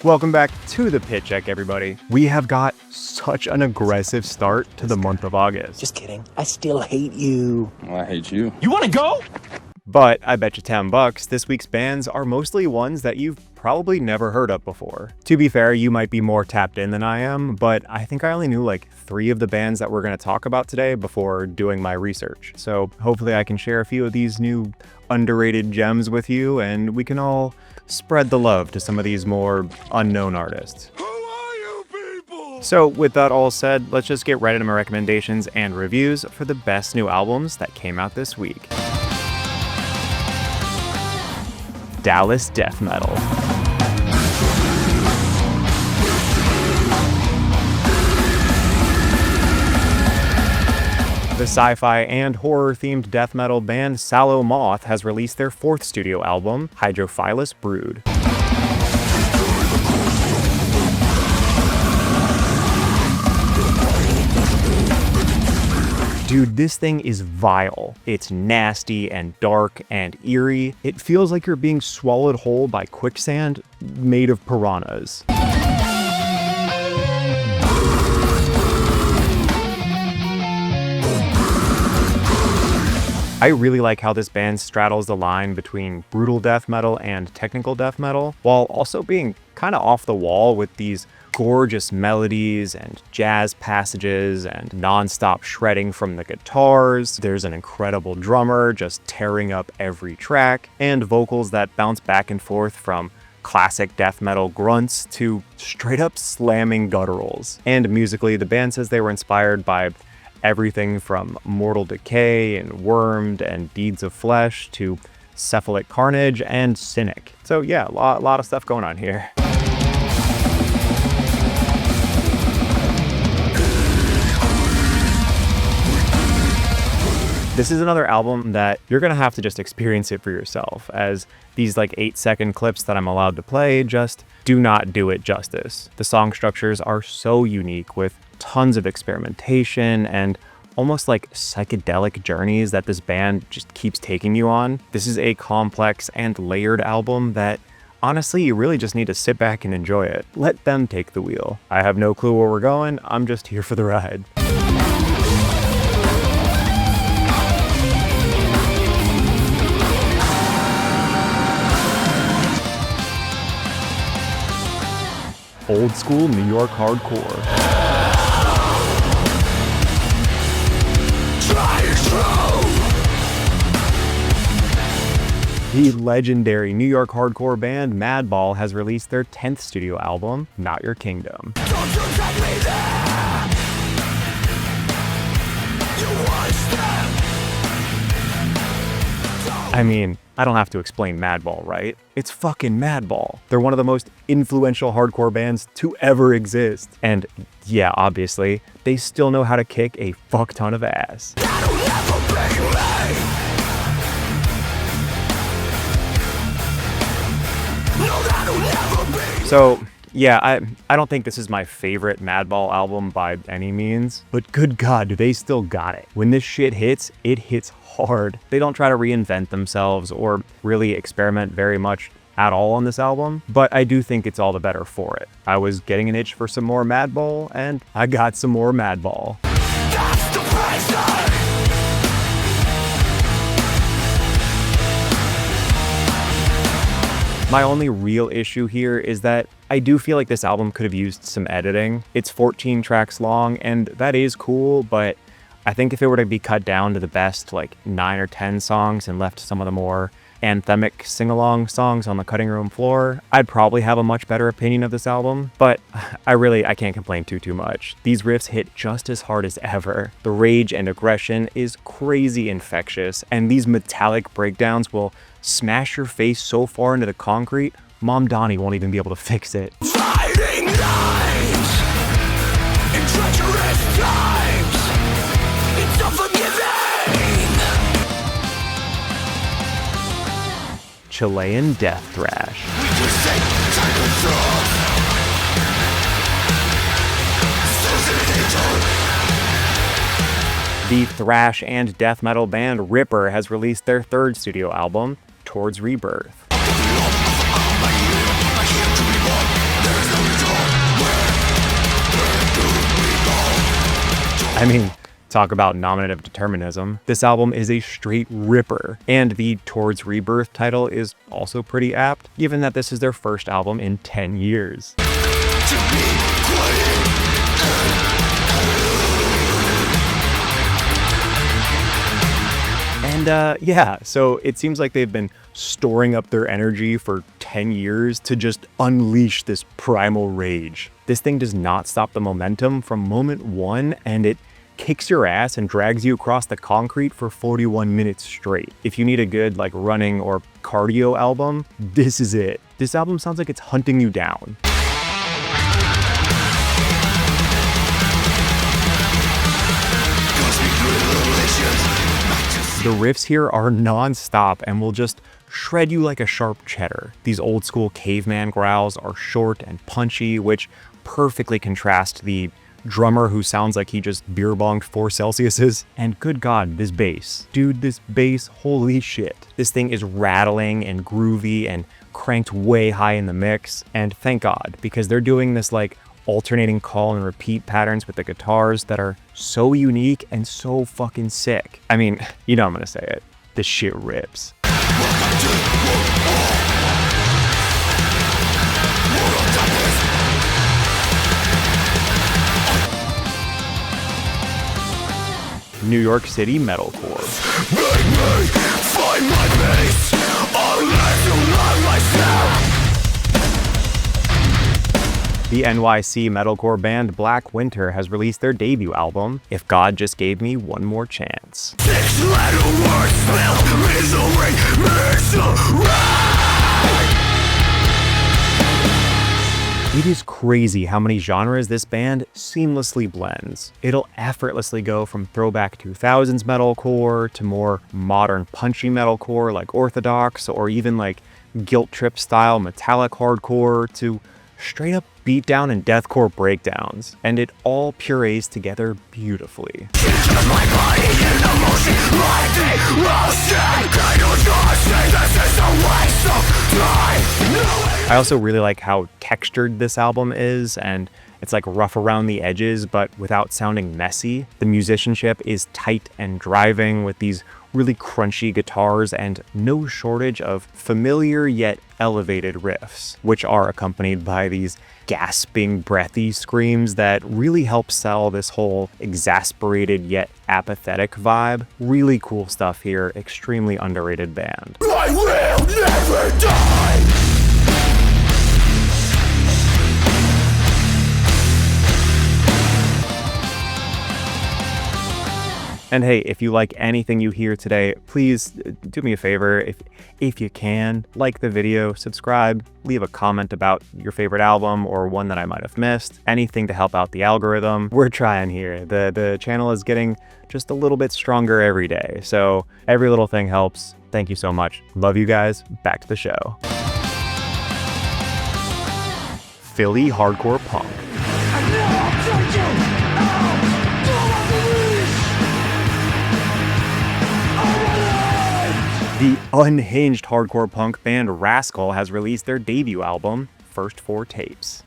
Welcome back to the Pit Check, everybody. We have got such an aggressive start to the month of August. Just kidding. I still hate you. Well, I hate you. You want to go? But I bet you $10, this week's bands are mostly ones that you've probably never heard of before. To be fair, you might be more tapped in than I am, but I think I only knew like 3 of the bands that we're going to talk about today before doing my research. So hopefully I can share a few of these new underrated gems with you, and we can all spread the love to some of these more unknown artists. Who are you people? So with that all said, let's just get right into my recommendations and reviews for the best new albums that came out this week. Dallas Death Metal. The sci-fi and horror-themed death metal band Sallow Moth has released their 4th studio album, Hydrophilous Brood. Dude, this thing is vile. It's nasty and dark and eerie. It feels like you're being swallowed whole by quicksand made of piranhas. I really like how this band straddles the line between brutal death metal and technical death metal, while also being kind of off the wall with these gorgeous melodies and jazz passages and non-stop shredding from the guitars. There's an incredible drummer just tearing up every track, and vocals that bounce back and forth from classic death metal grunts to straight up slamming gutturals. And musically, the band says they were inspired by everything from Mortal Decay and Wormed and Deeds of Flesh to Cephalic Carnage and Cynic. So yeah, a lot of stuff going on here. This is another album that you're gonna have to just experience it for yourself, as these like 8-second clips that I'm allowed to play just do not do it justice. The song structures are so unique, with tons of experimentation and almost like psychedelic journeys that this band just keeps taking you on. This is a complex and layered album that honestly, you really just need to sit back and enjoy it. Let them take the wheel. I have no clue where we're going, I'm just here for the ride. Old school New York hardcore. The legendary New York hardcore band Madball has released their 10th studio album, Not Your Kingdom. Don't you take me there. You want step. I mean, I don't have to explain Madball, right? It's fucking Madball. They're one of the most influential hardcore bands to ever exist. And yeah, obviously, they still know how to kick a fuck ton of ass. That'll never be me. No, that'll never be. So yeah, I don't think this is my favorite Madball album by any means, but good God, do they still got it. When this shit hits, it hits hard. They don't try to reinvent themselves or really experiment very much at all on this album, but I do think it's all the better for it. I was getting an itch for some more Madball, and I got some more Madball. That's the price. My only real issue here is that I do feel like this album could have used some editing. It's 14 tracks long, and that is cool, but I think if it were to be cut down to the best like 9 or 10 songs and left some of the more anthemic sing-along songs on the cutting room floor, I'd probably have a much better opinion of this album, but I can't complain too much. These riffs hit just as hard as ever. The rage and aggression is crazy infectious, and these metallic breakdowns will smash your face so far into the concrete, Mom Donnie won't even be able to fix it. Fighting nights in treacherous times. It's unforgiving. Chilean death thrash. We just take control. The thrash and death metal band Ripper has released their 3rd studio album, Towards Rebirth. I mean, talk about nominative determinism. This album is a straight ripper, and the Towards Rebirth title is also pretty apt, given that this is their first album in 10 years. And yeah, so it seems like they've been storing up their energy for 10 years to just unleash this primal rage. This thing does not stop the momentum from moment one, and it kicks your ass and drags you across the concrete for 41 minutes straight. If you need a good like running or cardio album, this is it. This album sounds like it's hunting you down. The riffs here are non-stop and will just shred you like a sharp cheddar. These old school caveman growls are short and punchy, which perfectly contrast the drummer who sounds like he just beer bonged 4 Celsiuses. And good God, this bass. Dude, this bass, holy shit. This thing is rattling and groovy and cranked way high in the mix. And thank God, because they're doing this like alternating call and repeat patterns with the guitars that are so unique and so fucking sick. I mean, you know I'm gonna say it. This shit rips. New York City Metalcore. Make me find my base. I'll let you love myself. The NYHC metalcore band Black Winter has released their debut album, If God Just Gave Me One More Chance. 6-letter words spell misery, misery. It is crazy how many genres this band seamlessly blends. It'll effortlessly go from throwback 2000s metalcore to more modern punchy metalcore like Orthodox, or even like guilt trip style metallic hardcore, to straight up beatdown and deathcore breakdowns, and it all purees together beautifully. I also really like how textured this album is, and it's like rough around the edges but without sounding messy. The musicianship is tight and driving with these really crunchy guitars and no shortage of familiar yet elevated riffs, which are accompanied by these gasping, breathy screams that really help sell this whole exasperated yet apathetic vibe. Really cool stuff here, extremely underrated band. I will never die. And hey, if you like anything you hear today, please do me a favor. If you can, like the video, subscribe, leave a comment about your favorite album or one that I might have missed. Anything to help out the algorithm. We're trying here. The channel is getting just a little bit stronger every day. So every little thing helps. Thank you so much. Love you guys. Back to the show. Philly hardcore punk. The unhinged hardcore punk band Raskol has released their debut album, First 4 Tapes.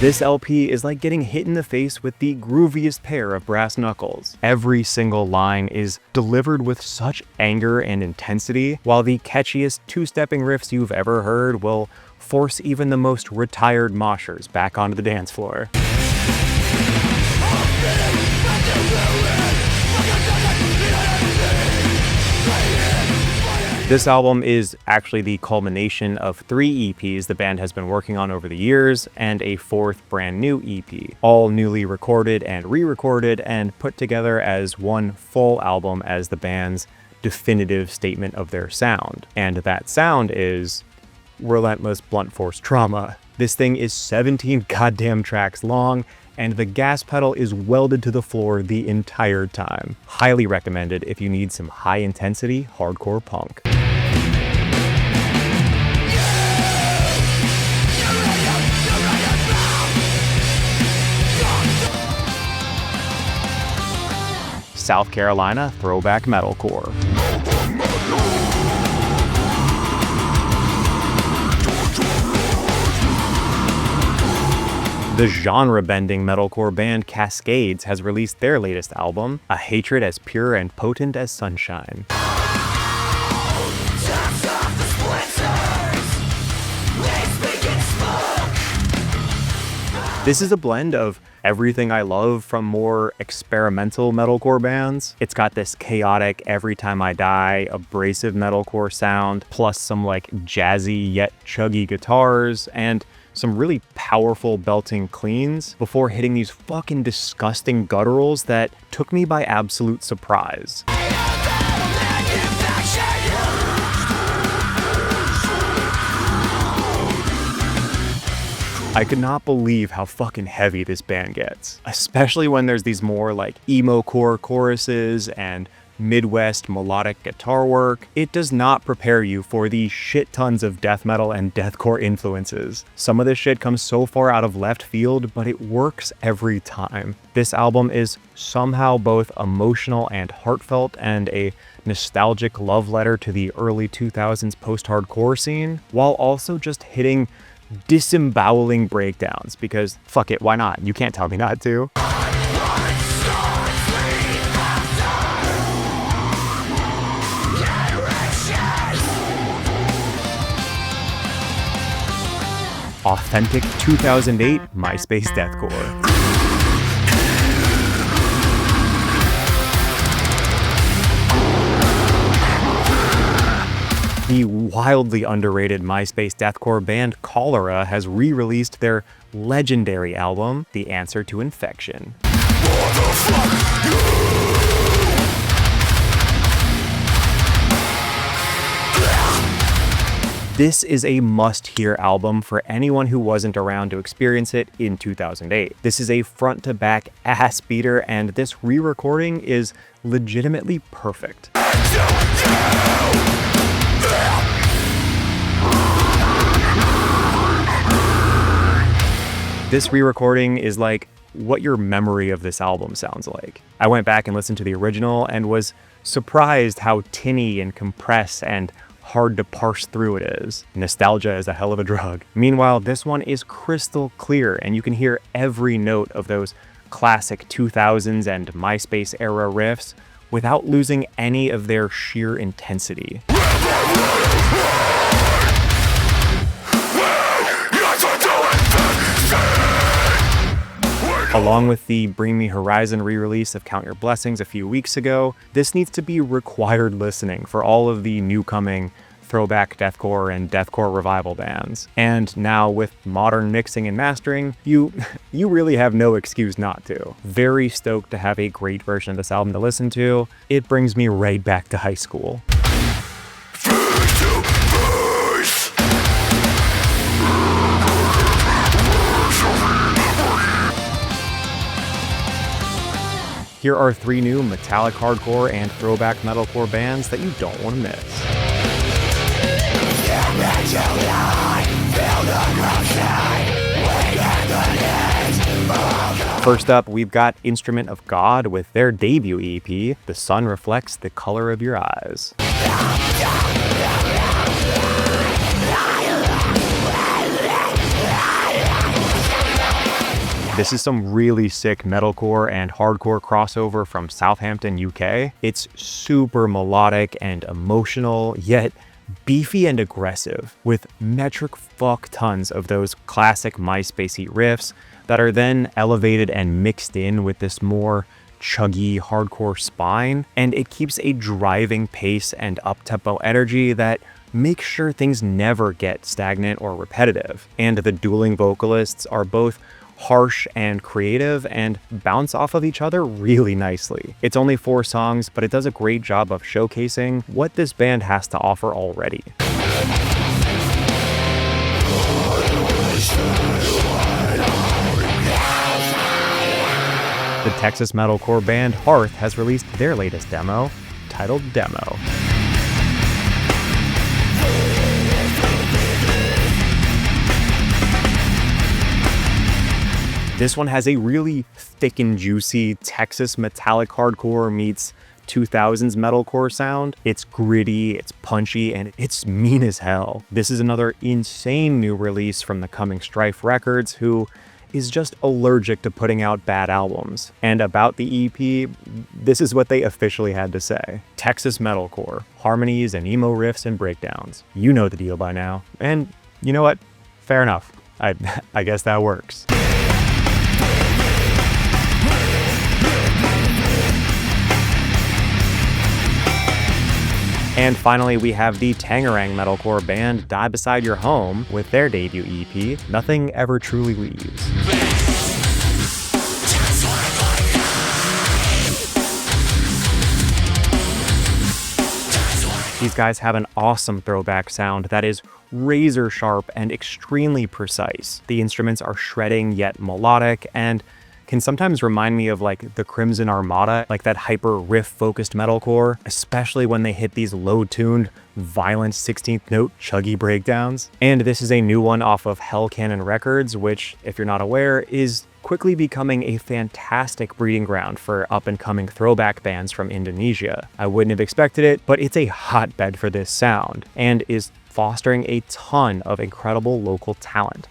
This LP is like getting hit in the face with the grooviest pair of brass knuckles. Every single line is delivered with such anger and intensity, while the catchiest two-stepping riffs you've ever heard will force even the most retired moshers back onto the dance floor. This album is actually the culmination of 3 EPs the band has been working on over the years, and a 4th brand new EP, all newly recorded and re-recorded and put together as one full album as the band's definitive statement of their sound. And that sound is relentless blunt force trauma. This thing is 17 goddamn tracks long, and the gas pedal is welded to the floor the entire time. Highly recommended if you need some high-intensity hardcore punk. South Carolina Throwback Metalcore. The genre-bending metalcore band Cascades has released their latest album, A Hatred as Pure and Potent as Sunshine. This is a blend of everything I love from more experimental metalcore bands. It's got this chaotic Every Time I Die, abrasive metalcore sound, plus some like jazzy yet chuggy guitars, and some really powerful belting cleans before hitting these fucking disgusting gutturals that took me by absolute surprise. I could not believe how fucking heavy this band gets, especially when there's these more like emo-core choruses and Midwest melodic guitar work. It does not prepare you for the shit tons of death metal and deathcore influences. Some of this shit comes so far out of left field, but it works every time. This album is somehow both emotional and heartfelt, and a nostalgic love letter to the early 2000s post-hardcore scene, while also just hitting disemboweling breakdowns, because fuck it, why not? You can't tell me not to. Authentic 2008 Myspace Deathcore. The wildly underrated Myspace deathcore band Cholera has re-released their legendary album, The Answer to Infection. This is a must-hear album for anyone who wasn't around to experience it in 2008. This is a front-to-back ass beater, and this re-recording is legitimately perfect. This re-recording is like what your memory of this album sounds like. I went back and listened to the original and was surprised how tinny and compressed and hard to parse through it is. Nostalgia is a hell of a drug. Meanwhile, this one is crystal clear, and you can hear every note of those classic 2000s and MySpace era riffs without losing any of their sheer intensity. Along with the Bring Me Horizon re-release of Count Your Blessings a few weeks ago, this needs to be required listening for all of the new-coming throwback deathcore and deathcore revival bands. And now with modern mixing and mastering, you really have no excuse not to. Very stoked to have a great version of this album to listen to. It brings me right back to high school. Here are 3 new metallic hardcore and throwback metalcore bands that you don't want to miss. First up, we've got Instrument of God with their debut EP, The Sun Reflects the Color of Your Eyes. This is some really sick metalcore and hardcore crossover from Southampton, UK. It's super melodic and emotional, yet beefy and aggressive, with metric fuck tons of those classic MySpacey riffs that are then elevated and mixed in with this more chuggy hardcore spine, and it keeps a driving pace and up-tempo energy that makes sure things never get stagnant or repetitive. And the dueling vocalists are both harsh and creative and bounce off of each other really nicely. It's only 4 songs, but it does a great job of showcasing what this band has to offer already. The Texas metalcore band Hearth has released their latest demo, titled Demo. This one has a really thick and juicy Texas metallic hardcore meets 2000s metalcore sound. It's gritty, it's punchy, and it's mean as hell. This is another insane new release from the Coming Strife Records, who is just allergic to putting out bad albums. And about the EP, this is what they officially had to say. Texas metalcore, harmonies and emo riffs and breakdowns. You know the deal by now. And you know what? Fair enough. I guess that works. And finally, we have the Tangerang metalcore band Die Beside Your Home with their debut EP, Nothing Ever Truly Leaves. These guys have an awesome throwback sound that is razor sharp and extremely precise. The instruments are shredding yet melodic and can sometimes remind me of like the Crimson Armada, like that hyper riff-focused metalcore, especially when they hit these low-tuned, violent 16th note chuggy breakdowns. And this is a new one off of Hell Cannon Records, which, if you're not aware, is quickly becoming a fantastic breeding ground for up-and-coming throwback bands from Indonesia. I wouldn't have expected it, but it's a hotbed for this sound, and is fostering a ton of incredible local talent.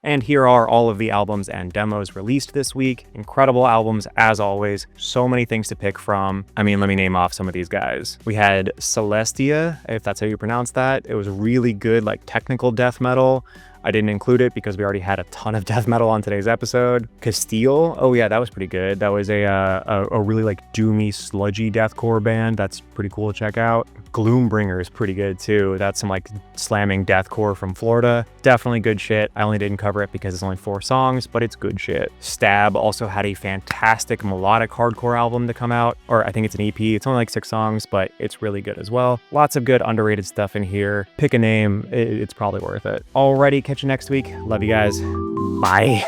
And here are all of the albums and demos released this week. Incredible albums as always. So many things to pick from. I mean, let me name off some of these guys. We had Celestia, if that's how you pronounce that. It was really good, like technical death metal. I didn't include it because we already had a ton of death metal on today's episode. Castile, oh yeah, that was pretty good. That was a really like doomy, sludgy deathcore band. That's pretty cool to check out. Gloombringer is pretty good too. That's some like slamming deathcore from Florida. Definitely good shit. I only didn't cover it because it's only 4 songs, but it's good shit. Stab also had a fantastic melodic hardcore album to come out, or I think it's an EP. It's only like 6 songs, but it's really good as well. Lots of good underrated stuff in here. Pick a name, it's probably worth it. Alrighty, catch you next week. Love you guys. Bye.